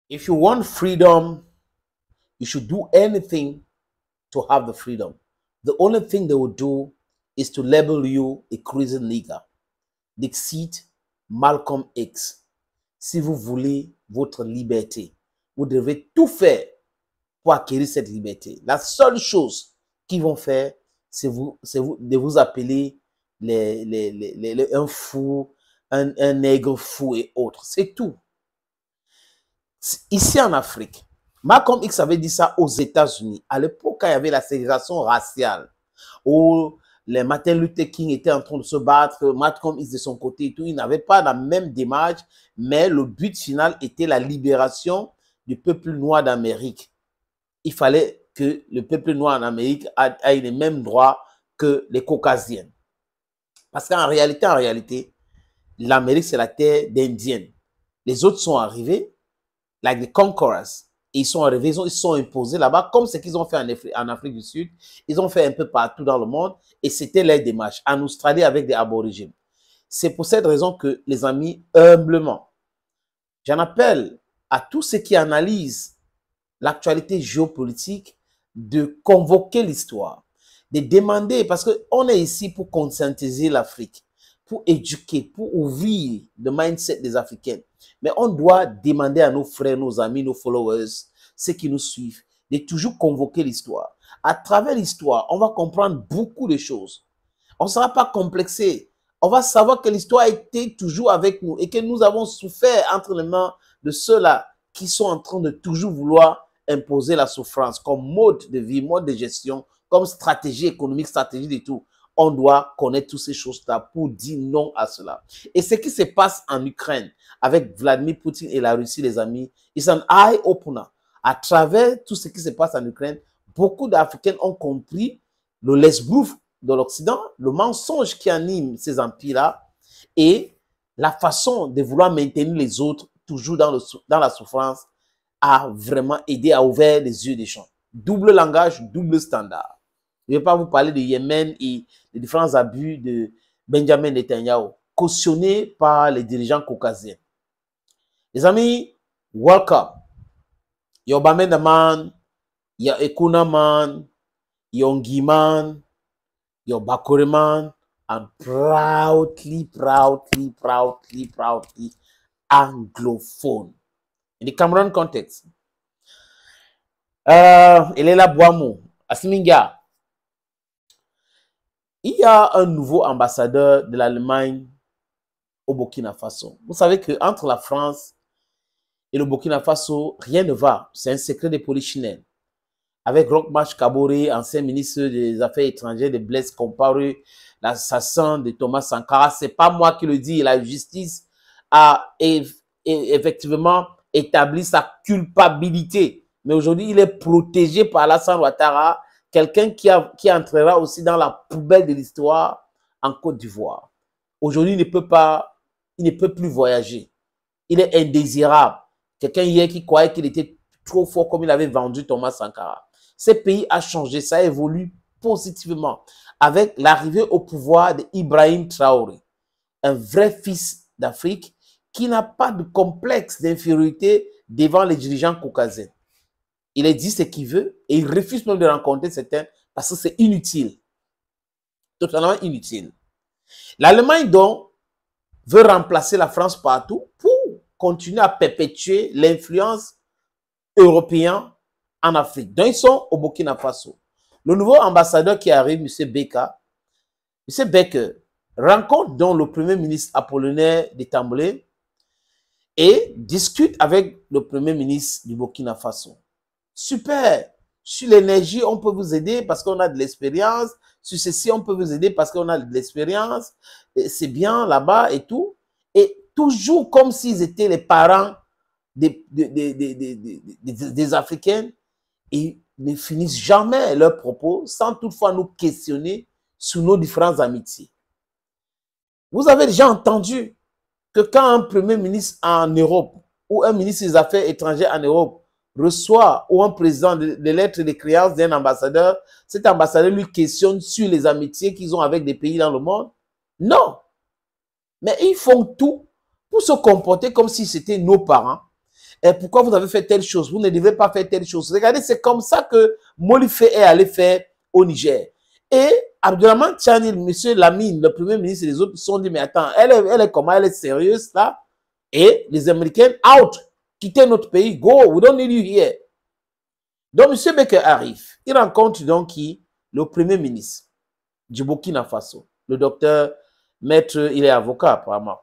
If you want freedom, you should do anything to have the freedom. The only thing they will do is to label you a crazy nigger. Dixit Malcolm X. Si vous voulez votre liberté, vous devez tout faire pour acquérir cette liberté. La seule chose qu'ils vont faire, c'est de vous appeler un fou, un nègre fou et autres. C'est tout. Ici en Afrique, Malcolm X avait dit ça aux États-Unis. À l'époque, quand il y avait la ségrégation raciale, où les Martin Luther King étaient en train de se battre, Malcolm X de son côté et tout, ils n'avaient pas la même démarche, mais le but final était la libération du peuple noir d'Amérique. Il fallait que le peuple noir en Amérique ait les mêmes droits que les Caucasiens. Parce qu'en réalité, l'Amérique, c'est la terre d'Indiens. Les autres sont arrivés, like the conquerors. Ils sont arrivés, ils sont imposés là-bas, comme ce qu'ils ont fait en Afrique du Sud. Ils ont fait un peu partout dans le monde, et c'était leur démarche. En Australie, avec des aborigènes. C'est pour cette raison que, les amis, humblement, j'en appelle à tous ceux qui analysent l'actualité géopolitique de convoquer l'histoire, de demander, parce qu'on est ici pour conscientiser l'Afrique, pour éduquer, pour ouvrir le mindset des Africains. Mais on doit demander à nos frères, nos amis, nos followers, ceux qui nous suivent, de toujours convoquer l'histoire. À travers l'histoire, on va comprendre beaucoup de choses. On ne sera pas complexé. On va savoir que l'histoire était toujours avec nous et que nous avons souffert entre les mains de ceux-là qui sont en train de toujours vouloir imposer la souffrance comme mode de vie, mode de gestion, comme stratégie économique, stratégie de tout. On doit connaître toutes ces choses-là pour dire non à cela. Et ce qui se passe en Ukraine avec Vladimir Poutine et la Russie, les amis, c'est un eye-opener. À travers tout ce qui se passe en Ukraine, beaucoup d'Africains ont compris le l'esbrouf de l'Occident, le mensonge qui anime ces empires-là et la façon de vouloir maintenir les autres toujours dans la souffrance a vraiment aidé à ouvrir les yeux des gens. Double langage, double standard. Je ne vais pas vous parler de Yémen et des différents abus de Benjamin Netanyahu, cautionnés par les dirigeants caucasiens. Les amis, welcome. Yo Bamenda man, yo Ekuna man, yo Ngi man, yo Bakore man, and proudly anglophone. In the Cameroon context. Elela Boamou, Asiminga. Il y a un nouveau ambassadeur de l'Allemagne au Burkina Faso. Vous savez qu'entre la France et le Burkina Faso, rien ne va. C'est un secret de polichinelle. Avec Roch-Marc Kaboré, ancien ministre des Affaires étrangères de Blaise Compaoré, l'assassin de Thomas Sankara, c'est pas moi qui le dis. La justice a effectivement établi sa culpabilité. Mais aujourd'hui, il est protégé par Alassane Ouattara, quelqu'un qui entrera aussi dans la poubelle de l'histoire en Côte d'Ivoire. Aujourd'hui, il ne peut plus voyager. Il est indésirable. Quelqu'un hier qui croyait qu'il était trop fort comme il avait vendu Thomas Sankara. Ce pays a changé, ça évolue positivement avec l'arrivée au pouvoir d'Ibrahim Traoré, un vrai fils d'Afrique qui n'a pas de complexe d'infériorité devant les dirigeants caucasiens. Il dit ce qu'il veut et il refuse même de rencontrer certains parce que c'est inutile. Totalement inutile. L'Allemagne, donc, veut remplacer la France partout pour continuer à perpétuer l'influence européenne en Afrique. Donc, ils sont au Burkina Faso. Le nouveau ambassadeur qui arrive, M. Becker, rencontre donc le premier ministre Apollinaire de Tambolé et discute avec le premier ministre du Burkina Faso. Super. Sur l'énergie, on peut vous aider parce qu'on a de l'expérience. Sur ceci, on peut vous aider parce qu'on a de l'expérience. C'est bien là-bas et tout. Et toujours comme s'ils étaient les parents des Africains. Ils ne finissent jamais leurs propos sans toutefois nous questionner sur nos différentes amitiés. Vous avez déjà entendu que quand un premier ministre en Europe ou un ministre des Affaires étrangères en Europe reçoit ou un président de lettres de créance d'un ambassadeur, cet ambassadeur lui questionne sur les amitiés qu'ils ont avec des pays dans le monde? Non. Mais ils font tout pour se comporter comme si c'était nos parents Et pourquoi vous avez fait telle chose? Vous ne devez pas faire telle chose. Regardez, c'est comme ça que Molife est allé faire au Niger. Et Abdourahmane Tchani, monsieur Lamine, le premier ministre et les autres se sont dit, mais attends, elle est comment? Elle est sérieuse là? Et les Américains, out, quittez notre pays, go, we don't need you here. Donc, monsieur Becker arrive. Il rencontre donc qui? Le premier ministre du Burkina Faso, le docteur Maître, il est avocat apparemment.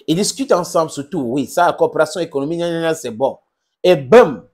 Ils discutent ensemble surtout, oui, ça, la coopération économique, c'est bon. Et bam,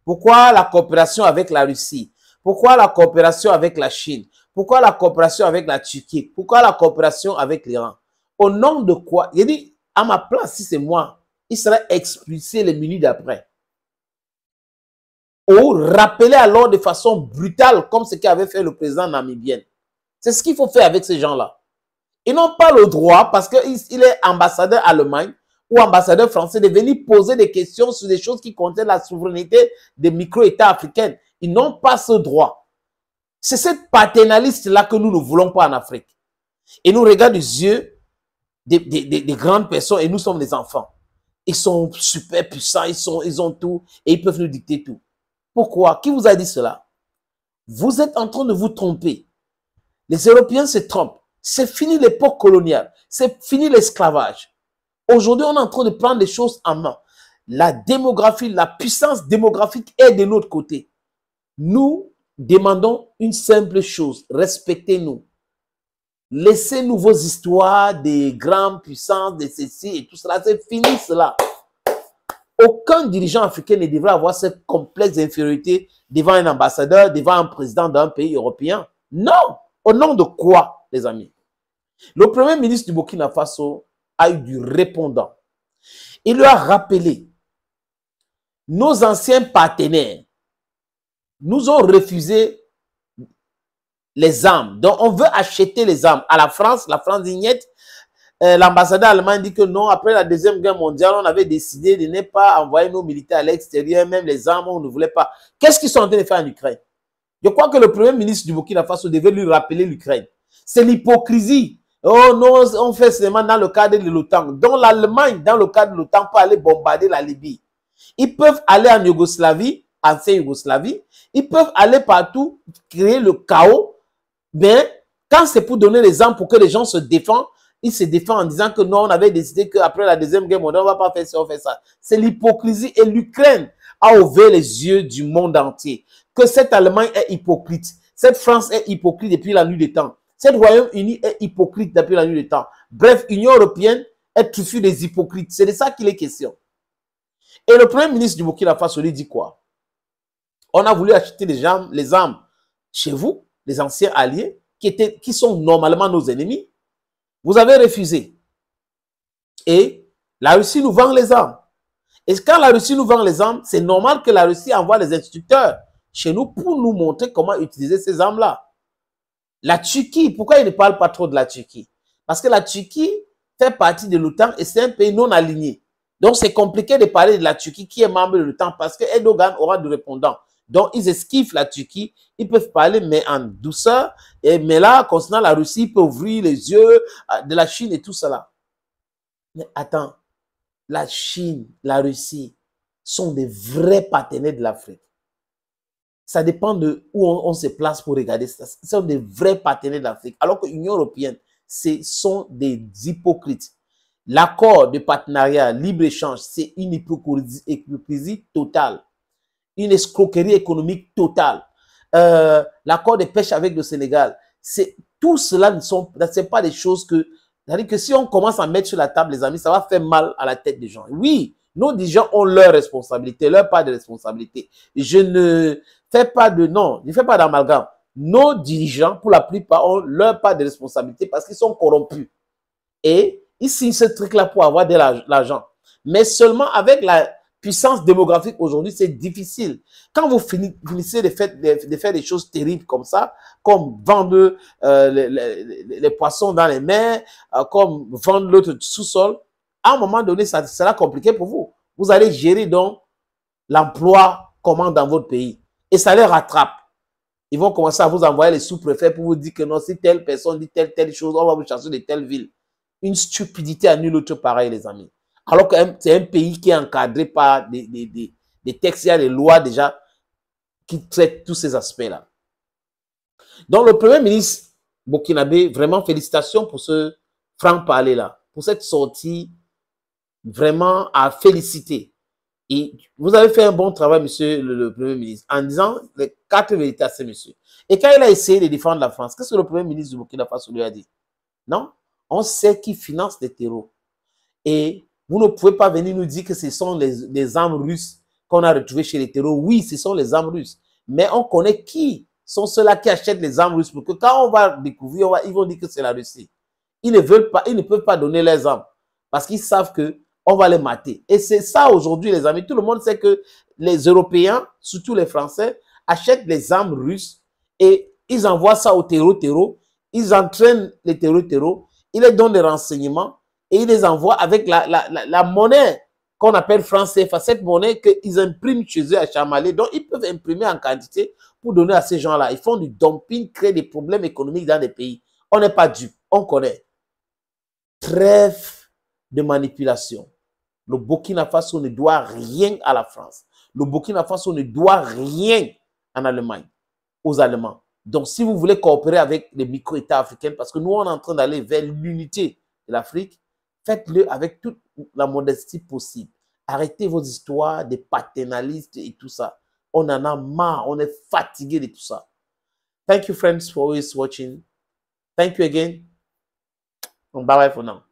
pourquoi la coopération avec la Russie? Pourquoi la coopération avec la Chine? Pourquoi la coopération avec la Turquie? Pourquoi la coopération avec l'Iran? Au nom de quoi? Il dit, à ma place, si c'est moi, il serait expulsé les minutes d'après. Ou rappeler alors de façon brutale, comme ce qu'avait fait le président namibien. C'est ce qu'il faut faire avec ces gens-là. Ils n'ont pas le droit, parce qu'il est ambassadeur Allemagne ou ambassadeur français, de venir poser des questions sur des choses qui concernent la souveraineté des micro-États africains. Ils n'ont pas ce droit. C'est cette paternaliste-là que nous ne voulons pas en Afrique. Et nous regardons les yeux des grandes personnes et nous sommes des enfants. Ils sont super puissants, ils ont tout et ils peuvent nous dicter tout. Pourquoi? Qui vous a dit cela? Vous êtes en train de vous tromper. Les Européens se trompent. C'est fini l'époque coloniale. C'est fini l'esclavage. Aujourd'hui, on est en train de prendre les choses en main. La démographie, la puissance démographique est de notre côté. Nous demandons une simple chose. Respectez-nous. Laissez-nous vos histoires des grandes puissances, de ceci et tout cela. C'est fini cela. Aucun dirigeant africain ne devrait avoir cette complexe d'infériorité devant un ambassadeur, devant un président d'un pays européen. Non. Au nom de quoi, les amis? Le premier ministre du Burkina Faso a eu du répondant. Il lui a rappelé, nos anciens partenaires nous ont refusé les armes. Donc, on veut acheter les armes à la France dit niet. L'ambassadeur allemand dit que non, après la Deuxième Guerre mondiale, on avait décidé de ne pas envoyer nos militaires à l'extérieur, même les armes, on ne voulait pas. Qu'est-ce qu'ils sont en train de faire en Ukraine? Je crois que le premier ministre du Burkina Faso devait lui rappeler l'Ukraine. C'est l'hypocrisie. Oh non, on fait seulement dans le cadre de l'OTAN. Donc l'Allemagne, dans le cadre de l'OTAN, peut aller bombarder la Libye. Ils peuvent aller en Yougoslavie, ancienne Yougoslavie. Ils peuvent aller partout, créer le chaos. Mais quand c'est pour donner les armes pour que les gens se défendent, ils se défendent en disant que non, on avait décidé qu'après la Deuxième Guerre mondiale, on ne va pas faire ça, on fait ça. C'est l'hypocrisie. Et l'Ukraine a ouvert les yeux du monde entier. Que cette Allemagne est hypocrite. Cette France est hypocrite depuis la nuit des temps. Cette Royaume-Uni est hypocrite depuis la nuit des temps. Bref, l'Union européenne est truffée des hypocrites. C'est de ça qu'il est question. Et le premier ministre du Burkina Faso lui dit quoi? On a voulu acheter les armes chez vous, les anciens alliés, qui sont normalement nos ennemis. Vous avez refusé. Et la Russie nous vend les armes. Et quand la Russie nous vend les armes, c'est normal que la Russie envoie les instructeurs chez nous pour nous montrer comment utiliser ces armes-là. La Turquie, pourquoi il ne parle pas trop de la Turquie? Parce que la Turquie fait partie de l'OTAN et c'est un pays non aligné. Donc c'est compliqué de parler de la Turquie qui est membre de l'OTAN parce que Erdogan aura du répondant. Donc ils esquivent la Turquie, ils peuvent parler mais en douceur. Mais là, concernant la Russie, ils peuvent ouvrir les yeux de la Chine et tout cela. Mais attends, la Chine, la Russie sont des vrais partenaires de l'Afrique. Ça dépend de où on se place pour regarder ça. Ce sont des vrais partenaires de l'Afrique. Alors que l'Union européenne, ce sont des hypocrites. L'accord de partenariat libre-échange, c'est une hypocrisie totale. Une escroquerie économique totale. L'accord de pêche avec le Sénégal, tout cela ne sont pas des choses que... C'est-à-dire que si on commence à mettre sur la table, les amis, ça va faire mal à la tête des gens. Oui, nos dirigeants ont leur responsabilité, leur part de responsabilité. Je ne fais pas de... Non, je ne fais pas d'amalgame. Nos dirigeants, pour la plupart, ont leur part de responsabilité parce qu'ils sont corrompus. Et ils signent ce truc-là pour avoir de l'argent. Mais seulement avec la puissance démographique aujourd'hui, c'est difficile. Quand vous finissez de faire des choses terribles comme ça, comme vendre les poissons dans les mers, comme vendre l'autre sous-sol, à un moment donné, ça sera compliqué pour vous. Vous allez gérer donc l'emploi comment dans votre pays. Et ça les rattrape. Ils vont commencer à vous envoyer les sous-préfets pour vous dire que non, si telle personne dit telle chose, on va vous chercher de telle ville. Une stupidité à nul autre pareil, les amis. Alors que c'est un pays qui est encadré par des textes, il y a des lois déjà qui traitent tous ces aspects-là. Donc, le Premier ministre burkinabé, vraiment félicitations pour ce franc-parler-là, pour cette sortie vraiment à féliciter. Et vous avez fait un bon travail, monsieur le Premier ministre, en disant les 4 vérités à ces messieurs. Et quand il a essayé de défendre la France, qu'est-ce que le Premier ministre du Burkina Faso lui a dit? Non, on sait qui finance les terreaux. Et vous ne pouvez pas venir nous dire que ce sont les armes russes qu'on a retrouvées chez les terreaux. Oui, ce sont les armes russes. Mais on connaît qui sont ceux-là qui achètent les armes russes. Pour que quand on va découvrir, ils vont dire que c'est la Russie. Ils ne veulent pas, ils ne peuvent pas donner les armes. Parce qu'ils savent qu'on va les mater. Et c'est ça aujourd'hui, les amis. Tout le monde sait que les Européens, surtout les Français, achètent les armes russes et ils envoient ça aux terreaux. Ils entraînent les terreaux. Ils les donnent des renseignements et ils les envoient avec la monnaie qu'on appelle franc CFA, cette monnaie qu'ils impriment chez eux à Chamalé. Donc, ils peuvent imprimer en quantité pour donner à ces gens-là. Ils font du dumping, créent des problèmes économiques dans les pays. On n'est pas dupe, on connaît. Trêve de manipulation. Le Burkina Faso ne doit rien à la France. Le Burkina Faso ne doit rien en Allemagne, aux Allemands. Donc, si vous voulez coopérer avec les micro-États africains, parce que nous, on est en train d'aller vers l'unité de l'Afrique, faites-le avec toute la modestie possible. Arrêtez vos histoires des paternalistes et tout ça. On en a marre, on est fatigué de tout ça. Thank you, friends, for always watching. Thank you again. Bye-bye for now.